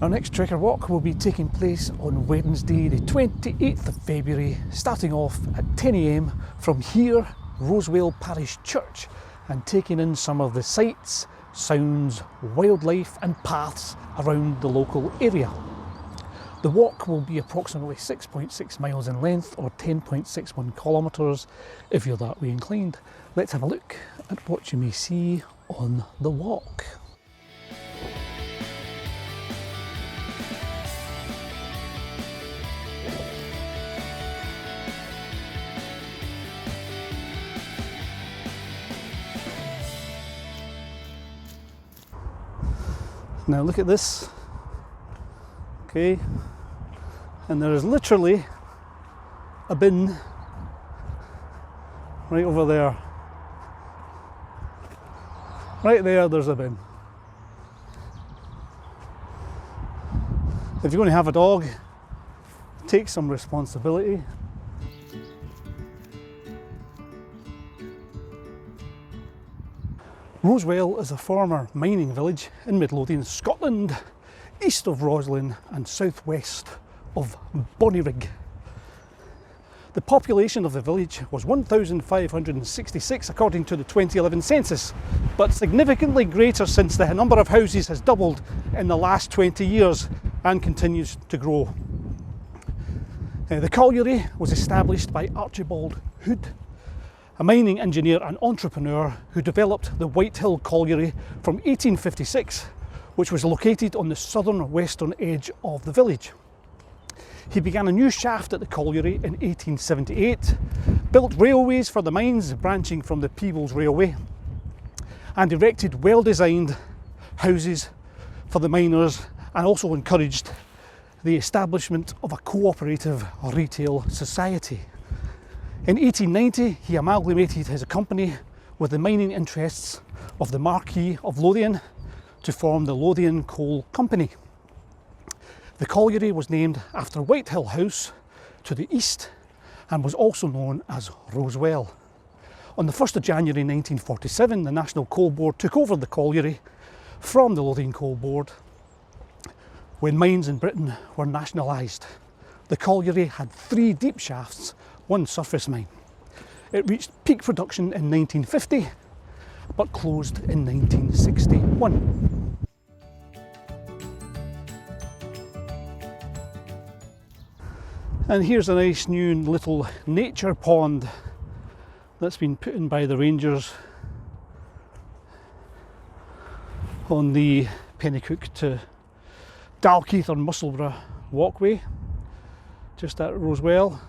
Our next trekker walk will be taking place on Wednesday the 28th of February, starting off at 10 AM from here, Rosewell Parish Church, and taking in some of the sights, sounds, wildlife and paths around the local area. The walk will be approximately 6.6 miles in length or 10.61 kilometres if you're that way inclined. Let's have a look at what you may see on the walk. Now look at this, okay, and there is literally a bin right over there. Right there, there's a bin. If you're going to have a dog, take some responsibility. Rosewell is a former mining village in Midlothian, Scotland, east of Roslin and southwest of Bonnyrigg. The population of the village was 1,566 according to the 2011 census, but significantly greater since the number of houses has doubled in the last 20 years and continues to grow. The colliery was established by Archibald Hood, a mining engineer and entrepreneur who developed the Whitehill Colliery from 1856, which was located on the southern western edge of the village. He began a new shaft at the colliery in 1878, built railways for the mines branching from the Peebles Railway, and erected well-designed houses for the miners, and also encouraged the establishment of a cooperative retail society. In 1890, he amalgamated his company with the mining interests of the Marquis of Lothian to form the Lothian Coal Company. The colliery was named after Whitehill House to the east and was also known as Rosewell. On the 1st of January 1947, the National Coal Board took over the colliery from the Lothian Coal Board when mines in Britain were nationalised. The colliery had 3 deep shafts, 1 surface mine. It reached peak production in 1950, but closed in 1961. And here's a nice new little nature pond that's been put in by the rangers on the Pennycook to Dalkeith or Musselburgh walkway, just at Rosewell.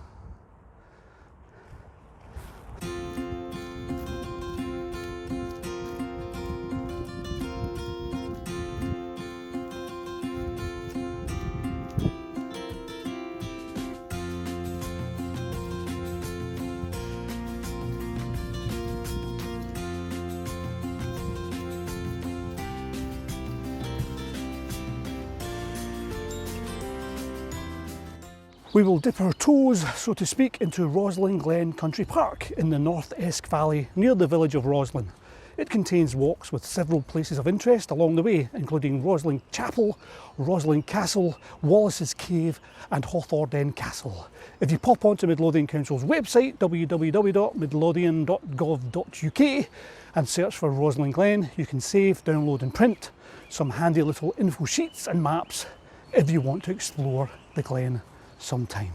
We will dip our toes, so to speak, into Roslin Glen Country Park in the North Esk Valley near the village of Roslin. It contains walks with several places of interest along the way, including Roslin Chapel, Roslin Castle, Wallace's Cave and Hawthornden Castle. If you pop onto Midlothian Council's website, www.midlothian.gov.uk, and search for Roslin Glen, you can save, download and print some handy little info sheets and maps if you want to explore the Glen sometime.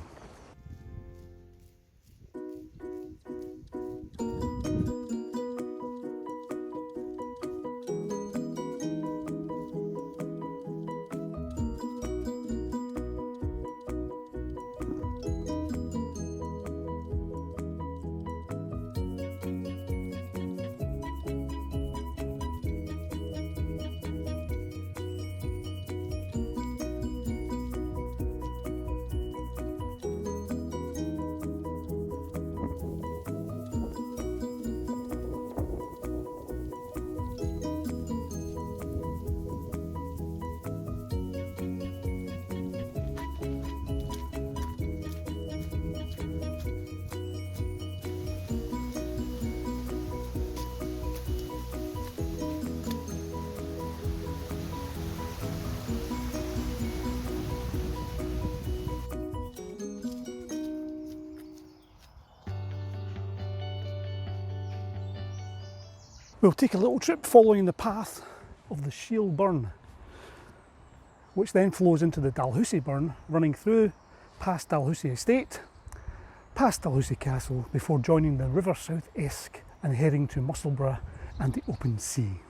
We'll take a little trip following the path of the Shield Burn, which then flows into the Dalhousie Burn, running through past Dalhousie Estate, past Dalhousie Castle, before joining the River South Esk and heading to Musselburgh and the open sea.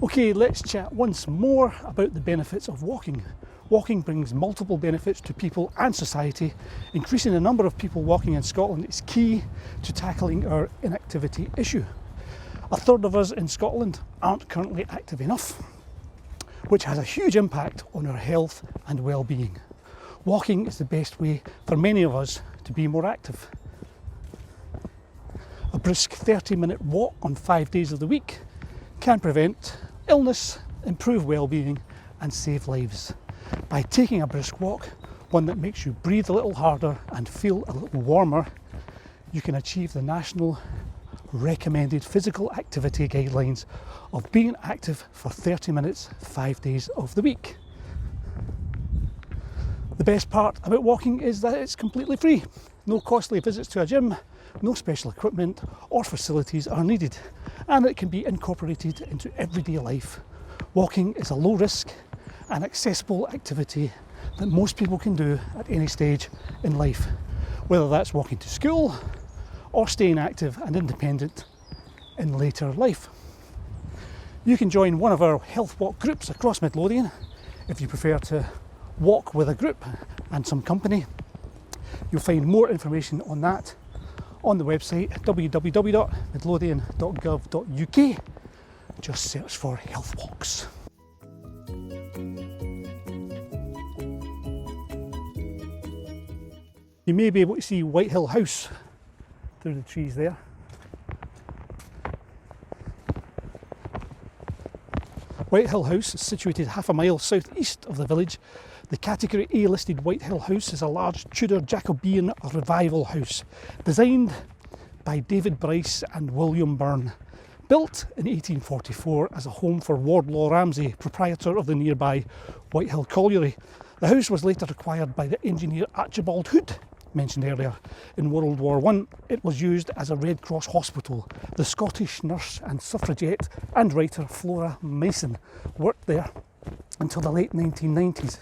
Okay, let's chat once more about the benefits of walking. Walking brings multiple benefits to people and society. Increasing the number of people walking in Scotland is key to tackling our inactivity issue. A third of us in Scotland aren't currently active enough, which has a huge impact on our health and well-being. Walking is the best way for many of us to be more active. A brisk 30-minute walk on 5 days of the week can prevent illness, improve well-being and save lives. By taking a brisk walk, one that makes you breathe a little harder and feel a little warmer, you can achieve the national recommended physical activity guidelines of being active for 30 minutes 5 days of the week. The best part about walking is that it's completely free. No costly visits to a gym, no special equipment or facilities are needed, and it can be incorporated into everyday life. Walking is a low risk and accessible activity that most people can do at any stage in life, whether that's walking to school or staying active and independent in later life. You can join one of our health walk groups across Midlothian if you prefer to walk with a group and some company. You'll find more information on that on the website www.midlothian.gov.uk. Just search for health walks. You may be able to see Whitehill House through the trees there. Whitehill House is situated half a mile south-east of the village. The Category A listed Whitehill House is a large Tudor Jacobean revival house designed by David Bryce and William Byrne. Built in 1844 as a home for Wardlaw Ramsay, proprietor of the nearby Whitehill Colliery. The house was later acquired by the engineer Archibald Hood, mentioned earlier. In World War I, it was used as a Red Cross hospital. The Scottish nurse and suffragette and writer Flora Mason worked there until the late 1990s.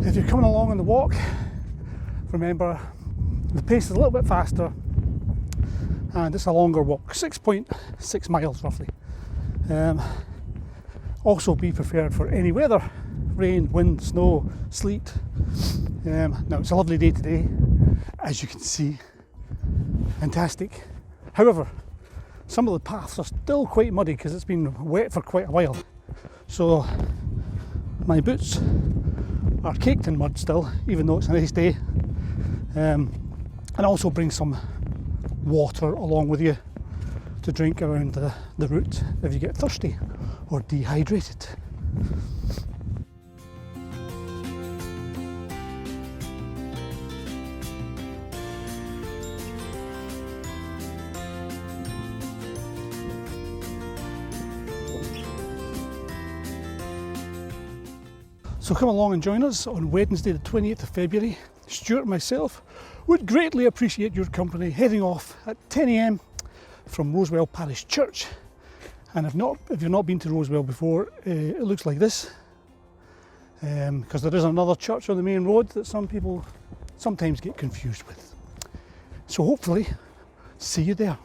If you're coming along on the walk, remember the pace is a little bit faster and it's a longer walk, 6.6 miles roughly. Also be prepared for any weather, rain, wind, snow, sleet. Now it's a lovely day today, as you can see, fantastic. However, some of the paths are still quite muddy because it's been wet for quite a while. So my boots are caked in mud still, even though it's a nice day. And also bring some water along with you to drink around the route if you get thirsty or dehydrated. So come along and join us on Wednesday the 28th of February. Stuart and myself would greatly appreciate your company, heading off at 10 AM from Rosewell Parish Church. And if you've not been to Rosewell before, it looks like this, because there is another church on the main road that some people sometimes get confused with. So hopefully, see you there.